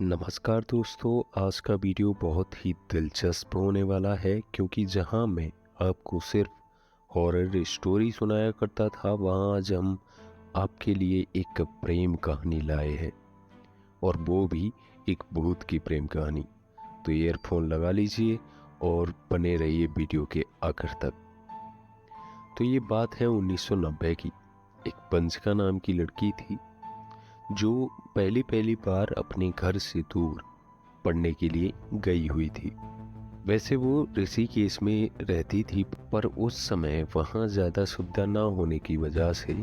नमस्कार दोस्तों, आज का वीडियो बहुत ही दिलचस्प होने वाला है क्योंकि जहां मैं आपको सिर्फ हॉरर स्टोरी सुनाया करता था, वहां आज हम आपके लिए एक प्रेम कहानी लाए हैं और वो भी एक भूत की प्रेम कहानी। तो ईयरफोन लगा लीजिए और बने रहिए वीडियो के आखिर तक। तो ये बात है 1990 की। एक पंचका नाम की लड़की थी जो पहली पहली बार अपने घर से दूर पढ़ने के लिए गई हुई थी। वैसे वो ऋषिकेश में रहती थी, पर उस समय वहाँ ज़्यादा सुविधा ना होने की वजह से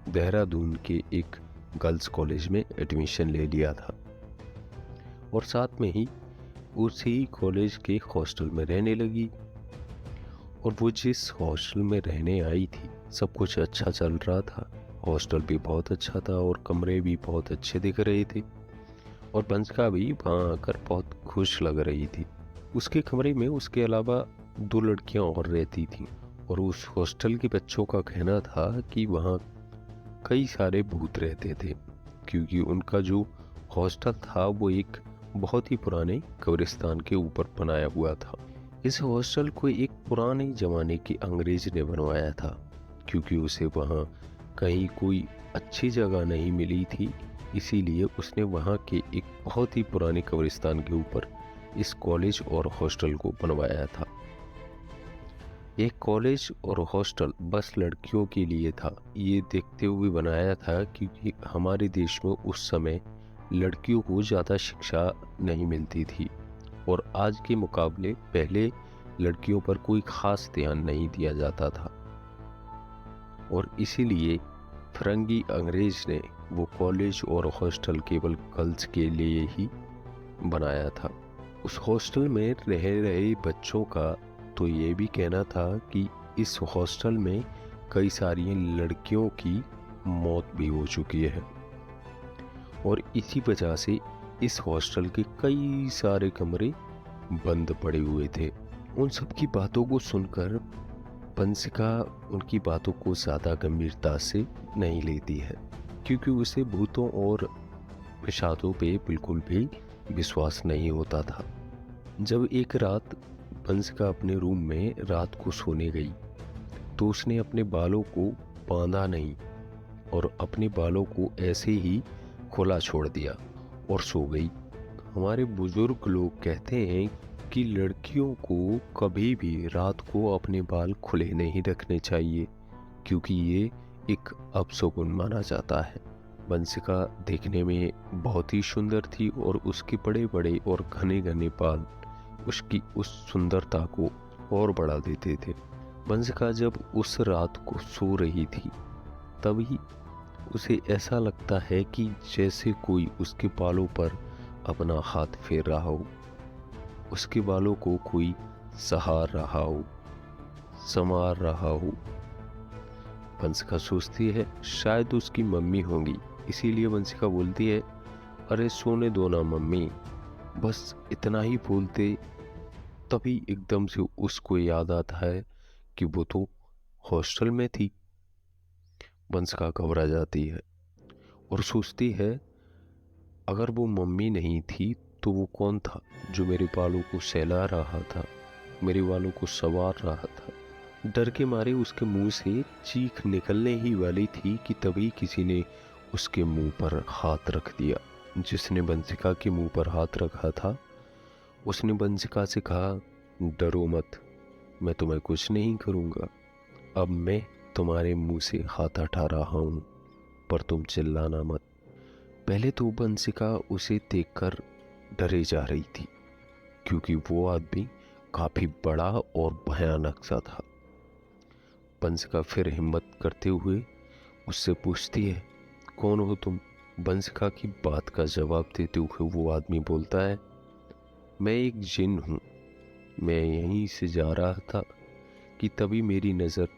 देहरादून के एक गर्ल्स कॉलेज में एडमिशन ले लिया था और साथ में ही उसी कॉलेज के हॉस्टल में रहने लगी। और वो जिस हॉस्टल में रहने आई थी, सब कुछ अच्छा चल रहा था। हॉस्टल भी बहुत अच्छा था और कमरे भी बहुत अच्छे दिख रहे थे और पंचका भी वहाँ आकर बहुत खुश लग रही थी। उसके कमरे में उसके अलावा 2 लड़कियां और रहती थीं और उस हॉस्टल के बच्चों का कहना था कि वहाँ कई सारे भूत रहते थे, क्योंकि उनका जो हॉस्टल था वो एक बहुत ही पुराने कब्रिस्तान के ऊपर बनाया हुआ था। इस हॉस्टल को एक पुराने ज़माने के अंग्रेज ने बनवाया था, क्योंकि उसे वहाँ कहीं कोई अच्छी जगह नहीं मिली थी। इसीलिए उसने वहाँ के एक बहुत ही पुराने कब्रिस्तान के ऊपर इस कॉलेज और हॉस्टल को बनवाया था। एक कॉलेज और हॉस्टल बस लड़कियों के लिए था, ये देखते हुए बनाया था क्योंकि हमारे देश में उस समय लड़कियों को ज़्यादा शिक्षा नहीं मिलती थी और आज के मुकाबले पहले लड़कियों पर कोई खास ध्यान नहीं दिया जाता था। और इसीलिए फिरंगी अंग्रेज ने वो कॉलेज और हॉस्टल केवल गर्ल्स के लिए ही बनाया था। उस हॉस्टल में रह रहे बच्चों का तो ये भी कहना था कि इस हॉस्टल में कई सारी लड़कियों की मौत भी हो चुकी है और इसी वजह से इस हॉस्टल के कई सारे कमरे बंद पड़े हुए थे। उन सब की बातों को सुनकर पंसिका उनकी बातों को ज़्यादा गंभीरता से नहीं लेती है, क्योंकि उसे भूतों और पिशाचों पे बिल्कुल भी विश्वास नहीं होता था। जब एक रात पंसिका अपने रूम में रात को सोने गई तो उसने अपने बालों को बांधा नहीं और अपने बालों को ऐसे ही खुला छोड़ दिया और सो गई। हमारे बुजुर्ग लोग कहते हैं कि लड़कियों को कभी भी रात को अपने बाल खुले नहीं रखने चाहिए, क्योंकि ये एक अपशगुन माना जाता है। बंसिका देखने में बहुत ही सुंदर थी और उसके बड़े बड़े और घने घने बाल उसकी उस सुंदरता को और बढ़ा देते थे। बंसिका जब उस रात को सो रही थी, तभी उसे ऐसा लगता है कि जैसे कोई उसके बालों पर अपना हाथ फेर रहा हो, उसके बालों को कोई सहार रहा हो, संवार रहा हो। बंसिका सोचती है शायद उसकी मम्मी होंगी, इसीलिए बंसिका बोलती है, अरे सोने दो ना मम्मी। बस इतना ही बोलते तभी एकदम से उसको याद आता है कि वो तो हॉस्टल में थी। बंसिका घबरा जाती है और सोचती है अगर वो मम्मी नहीं थी तो वो कौन था जो मेरे बालों को सहला रहा था, मेरे बालों को संवार रहा था। डर के मारे उसके मुंह से चीख निकलने ही वाली थी कि तभी किसी ने उसके मुंह पर हाथ रख दिया। जिसने बंसिका के मुंह पर हाथ रखा था उसने बंसिका से कहा, डरो मत, मैं तुम्हें कुछ नहीं करूँगा। अब मैं तुम्हारे मुंह से हाथ हटा रहा हूँ, पर तुम चिल्लाना मत। पहले तो बंसिका उसे देखकर डरे जा रही थी, क्योंकि वो आदमी काफी बड़ा और भयानक सा था। बंसिका फिर हिम्मत करते हुए उससे पूछती है, कौन हो तुम? बंसिका की बात का जवाब देते हुए वो आदमी बोलता है, मैं एक जिन हूँ। मैं यहीं से जा रहा था कि तभी मेरी नज़र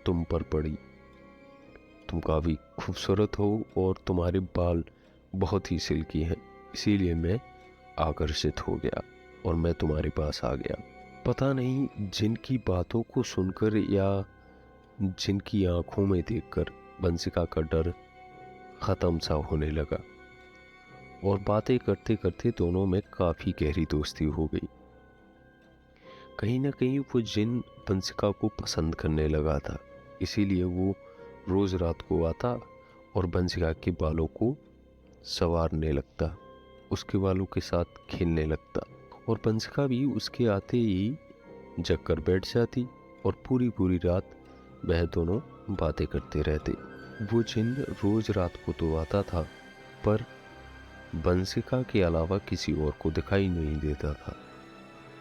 तुम पर पड़ी। तुम काफ़ी खूबसूरत हो और तुम्हारे बाल बहुत ही सिल्की हैं, इसीलिए मैं आकर्षित हो गया और मैं तुम्हारे पास आ गया। पता नहीं जिनकी बातों को सुनकर या जिनकी आंखों में देखकर बंसिका का डर ख़त्म सा होने लगा और बातें करते करते दोनों में काफ़ी गहरी दोस्ती हो गई। कहीं ना कहीं वो जिन बंसिका को पसंद करने लगा था, इसीलिए वो रोज़ रात को आता और बंसिका के बालों को संवारने लगता, उसके बालों के साथ खेलने लगता, और बंसिका भी उसके आते ही जग कर बैठ जाती और पूरी पूरी रात वह दोनों बातें करते रहते। वो जिन रोज रात को तो आता था, पर बंसिका के अलावा किसी और को दिखाई नहीं देता था।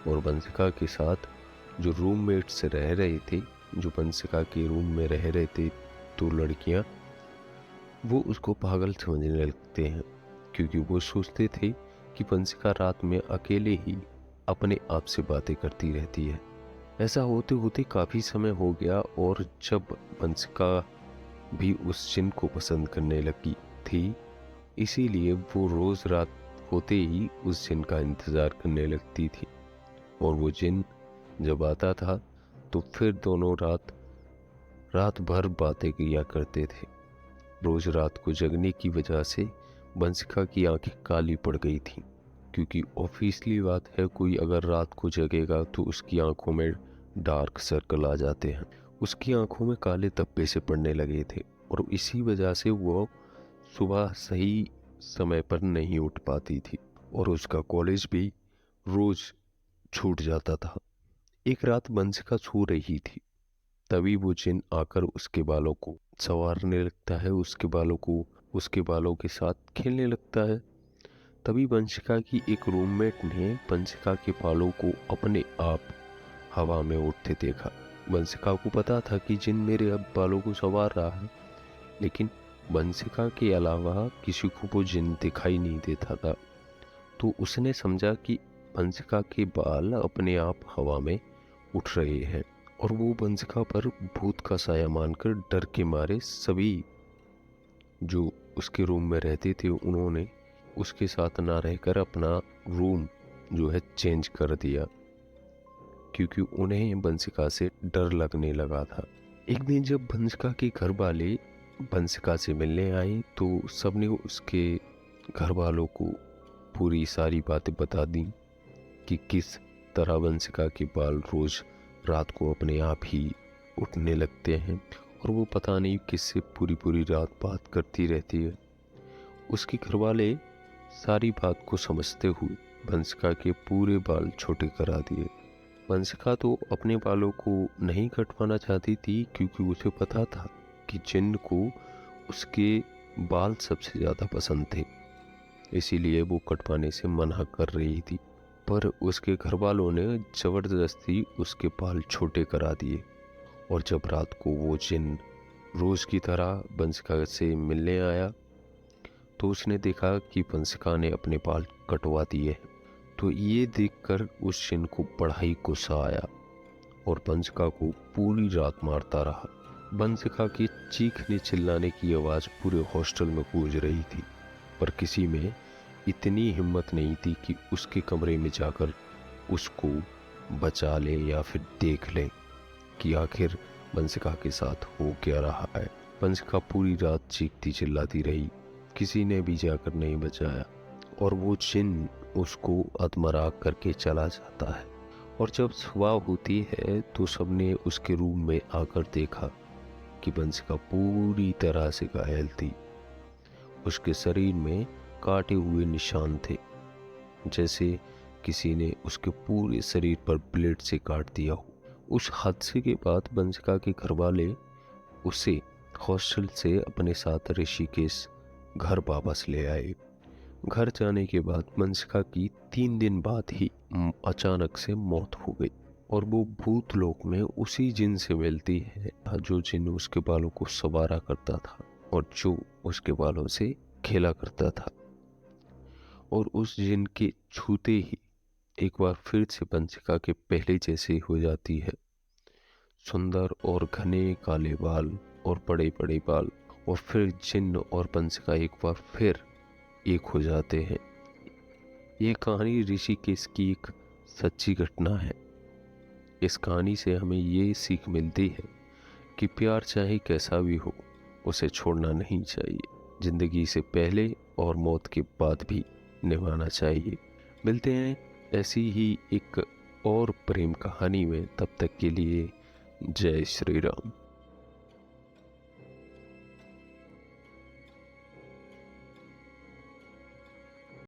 और बंसिका के साथ जो रूममेट्स रह रहे थे, जो बंसिका के रूम में रह रहे थे दो लड़कियां, वो उसको पागल समझने लगते हैं, क्योंकि वो सोचते थे कि बंसिका रात में अकेले ही अपने आप से बातें करती रहती है। ऐसा होते होते काफ़ी समय हो गया, और जब बंसिका भी उस जिन को पसंद करने लगी थी, इसीलिए वो रोज़ रात होते ही उस जिन का इंतज़ार करने लगती थी। और वो जिन जब आता था तो फिर दोनों रात भर बातें किया करते थे। रोज रात को जगने की वजह से बंसिका की आंखें काली पड़ गई थी, क्योंकि ऑब्वियसली बात है, कोई अगर रात को जगेगा तो उसकी आंखों में डार्क सर्कल आ जाते हैं। उसकी आंखों में काले धब्बे से पड़ने लगे थे, और इसी वजह से वो सुबह सही समय पर नहीं उठ पाती थी, और उसका कॉलेज भी रोज छूट जाता था। एक रात बंसिका सो रही थी, तभी वो जिन आकर उसके बालों को संवारने लगता है, उसके बालों के साथ खेलने लगता है। तभी बंसिका की एक रूममेट ने बंसिका के बालों को अपने आप हवा में उड़ते देखा। बंसिका को पता था कि जिन मेरे अब बालों को संवार रहा है, लेकिन बंसिका के अलावा किसी को वो जिन दिखाई नहीं देता था। तो उसने समझा कि बंसिका के बाल अपने आप हवा में उठ रहे हैं, और वो बंसिका पर भूत का साया मानकर डर के मारे सभी जो उसके रूम में रहते थे, उन्होंने उसके साथ ना रहकर अपना रूम जो है चेंज कर दिया, क्योंकि उन्हें बंसिका से डर लगने लगा था। एक दिन जब बंसिका के घर वाले बंसिका से मिलने आए, तो सबने उसके घर वालों को पूरी सारी बातें बता दी कि किस तरह बंसिका के बाल रोज रात को अपने आप ही उठने लगते हैं, और वो पता नहीं किससे पूरी पूरी रात बात करती रहती है। उसके घर वाले सारी बात को समझते हुए बंसिका के पूरे बाल छोटे करा दिए। बंसिका तो अपने बालों को नहीं कटवाना चाहती थी, क्योंकि उसे पता था कि जिन को उसके बाल सबसे ज़्यादा पसंद थे, इसीलिए वो कटवाने से मना कर रही थी। पर उसके घर वालों ने ज़बरदस्ती उसके बाल छोटे करा दिए, और जब रात को वो जिन रोज़ की तरह बंसिका से मिलने आया, तो उसने देखा कि बंसिका ने अपने बाल कटवा दिए। तो ये देखकर उस जिन को बड़ा ही गुस्सा आया, और बंसिका को पूरी रात मारता रहा। बंसिका की चीखने चिल्लाने की आवाज़ पूरे हॉस्टल में गूंज रही थी, पर किसी में इतनी हिम्मत नहीं थी कि उसके कमरे में जाकर उसको बचा ले या फिर देख ले कि आखिर बंसिका के साथ हो क्या रहा है। बंसिका पूरी रात चीखती चिल्लाती रही, किसी ने भी जाकर नहीं बचाया, और वो जिन उसको अधमरा करके चला जाता है। और जब सुबह होती है तो सबने उसके रूम में आकर देखा कि बंसिका पूरी तरह से घायल थी। उसके शरीर में काटे हुए निशान थे, जैसे किसी ने उसके पूरे शरीर पर ब्लेड से काट दिया हो। उस हादसे के बाद बंसिका के घर वाले उसे हॉस्टल से अपने साथ ऋषिकेश घर वापस ले आए। घर जाने के बाद बंसिका की 3 दिन बाद ही अचानक से मौत हो गई, और वो भूत लोक में उसी जिन से मिलती है जो जिन उसके बालों को संवारा करता था और जो उसके बालों से खेला करता था। और उस जिन के छूते ही एक बार फिर से बंसिका के पहले जैसे हो जाती है, सुंदर और घने काले बाल और बड़े बड़े बाल। और फिर जिन और बंसिका एक बार फिर एक हो जाते हैं। ये कहानी ऋषिकेश की एक सच्ची घटना है। इस कहानी से हमें ये सीख मिलती है कि प्यार चाहे कैसा भी हो, उसे छोड़ना नहीं चाहिए। ज़िंदगी से पहले और मौत के बाद भी निभाना चाहिए। मिलते हैं ऐसी ही एक और प्रेम कहानी में, तब तक के लिए जय श्री राम।